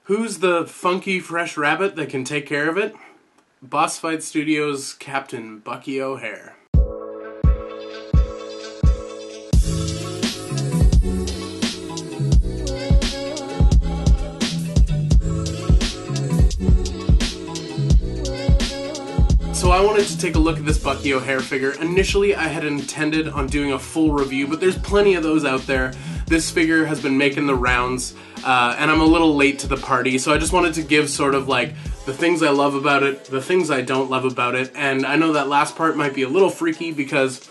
Who's the funky fresh rabbit that can take care of it? Boss Fight Studios Captain Bucky O'Hare. So I wanted to take a look at this Bucky O'Hare figure. Initially I had intended on doing a full review, but there's plenty of those out there. This figure has been making the rounds, and I'm a little late to the party, so I just wanted to give sort of like the things I love about it, the things I don't love about it, and I know that last part might be a little freaky because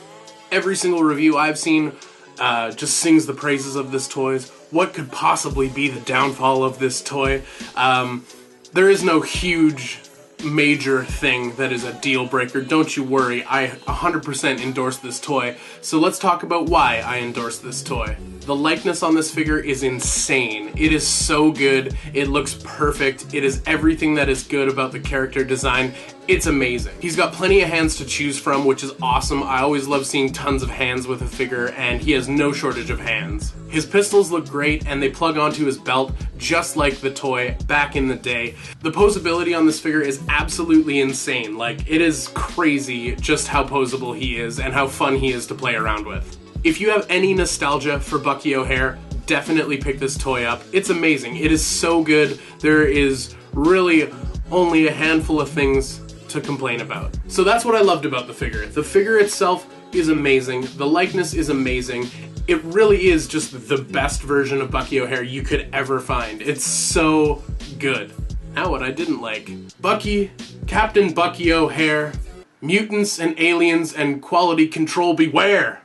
every single review I've seen just sings the praises of this toy. What could possibly be the downfall of this toy? There is no huge major thing that is a deal breaker. Don't you worry, I 100% endorse this toy. So let's talk about why I endorse this toy. The likeness on this figure is insane. It is so good. It looks perfect. It is everything that is good about the character design. It's amazing. He's got plenty of hands to choose from, which is awesome. I always love seeing tons of hands with a figure, and he has no shortage of hands. His pistols look great, and they plug onto his belt just like the toy back in the day. The posability on this figure is absolutely insane. Like, it is crazy just how posable he is and how fun he is to play around with. If you have any nostalgia for Bucky O'Hare, definitely pick this toy up. It's amazing. It is so good. There is really only a handful of things to complain about. So that's what I loved about the figure. The figure itself is amazing. The likeness is amazing. It really is just the best version of Bucky O'Hare you could ever find. It's so good. Now what I didn't like. Bucky, Captain Bucky O'Hare, mutants and aliens and quality control beware.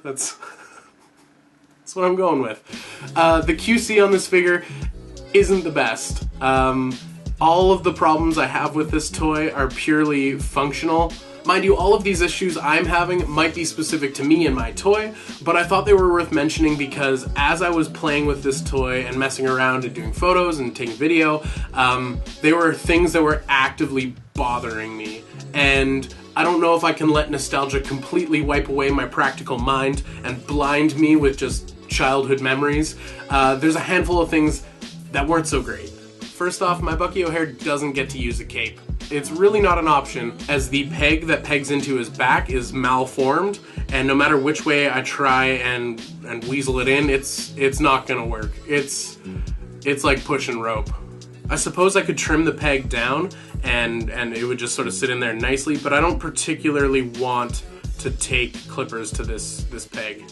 That's what I'm going with. The QC on this figure isn't the best. All of the problems I have with this toy are purely functional. Mind you, all of these issues I'm having might be specific to me and my toy, but I thought they were worth mentioning because as I was playing with this toy and messing around and doing photos and taking video, they were things that were actively bothering me. And I don't know if I can let nostalgia completely wipe away my practical mind and blind me with just childhood memories. There's a handful of things that weren't so great. First off, my Bucky O'Hare doesn't get to use a cape. It's really not an option, as the peg that pegs into his back is malformed, and no matter which way I try and weasel it in, it's not gonna work. It's like pushing rope. I suppose I could trim the peg down and it would just sort of sit in there nicely, but I don't particularly want to take clippers to this peg.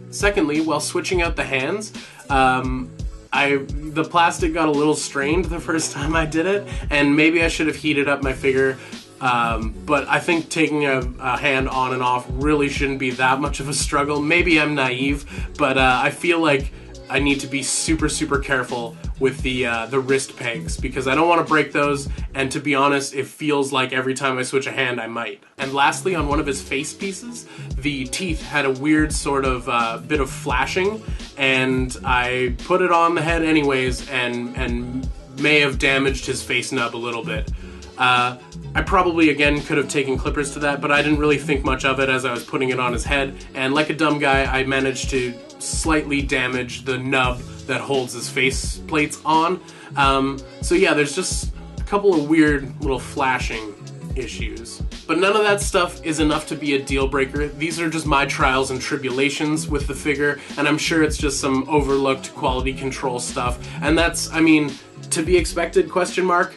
Secondly, while switching out the hands, the plastic got a little strained the first time I did it, and maybe I should have heated up my figure, but I think taking a hand on and off really shouldn't be that much of a struggle. Maybe I'm naive, but I feel like I need to be super, super careful with the wrist pegs because I don't want to break those, and to be honest, it feels like every time I switch a hand I might. And lastly, on one of his face pieces, the teeth had a weird sort of bit of flashing, and I put it on the head anyways and may have damaged his face nub a little bit. I probably, again, could have taken clippers to that, but I didn't really think much of it as I was putting it on his head, and like a dumb guy, I managed to slightly damage the nub that holds his face plates on. So yeah, there's just a couple of weird little flashing issues. But none of that stuff is enough to be a deal breaker. These are just my trials and tribulations with the figure, and I'm sure it's just some overlooked quality control stuff, and that's, I mean, to be expected, question mark.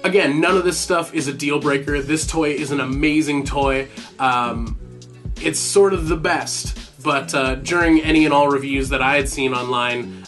Again, none of this stuff is a deal breaker. This toy is an amazing toy. It's sort of the best, but during any and all reviews that I had seen online,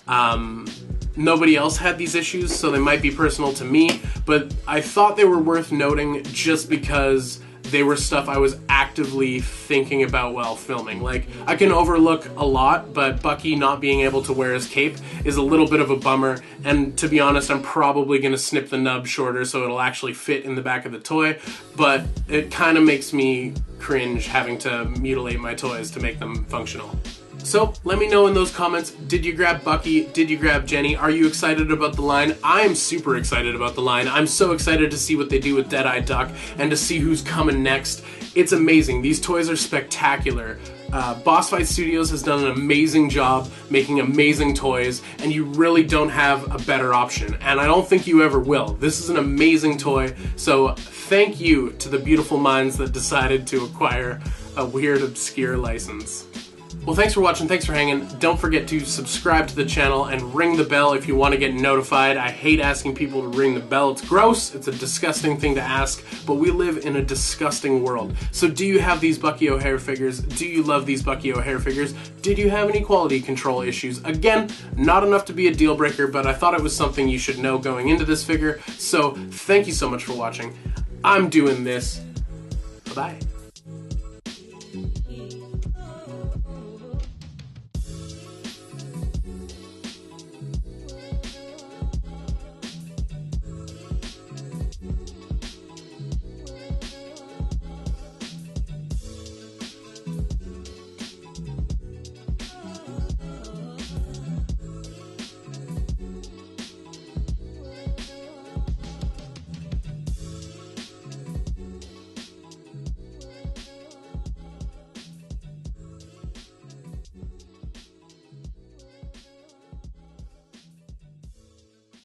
nobody else had these issues, so they might be personal to me, but I thought they were worth noting just because they were stuff I was actively thinking about while filming. Like, I can overlook a lot, but Bucky not being able to wear his cape is a little bit of a bummer, and to be honest, I'm probably going to snip the nub shorter so it'll actually fit in the back of the toy, but it kind of makes me cringe having to mutilate my toys to make them functional. So let me know in those comments, did you grab Bucky? Did you grab Jenny? Are you excited about the line? I'm super excited about the line. I'm so excited to see what they do with Deadeye Duck and to see who's coming next. It's amazing. These toys are spectacular. Boss Fight Studios has done an amazing job making amazing toys, and you really don't have a better option, and I don't think you ever will. This is an amazing toy, so thank you to the beautiful minds that decided to acquire a weird, obscure license. Well, thanks for watching, thanks for hanging. Don't forget to subscribe to the channel and ring the bell if you want to get notified. I hate asking people to ring the bell. It's gross, it's a disgusting thing to ask, but we live in a disgusting world. So do you have these Bucky O'Hare figures? Do you love these Bucky O'Hare figures? Did you have any quality control issues? Again, not enough to be a deal breaker, but I thought it was something you should know going into this figure. So thank you so much for watching. I'm doing this. Bye-bye.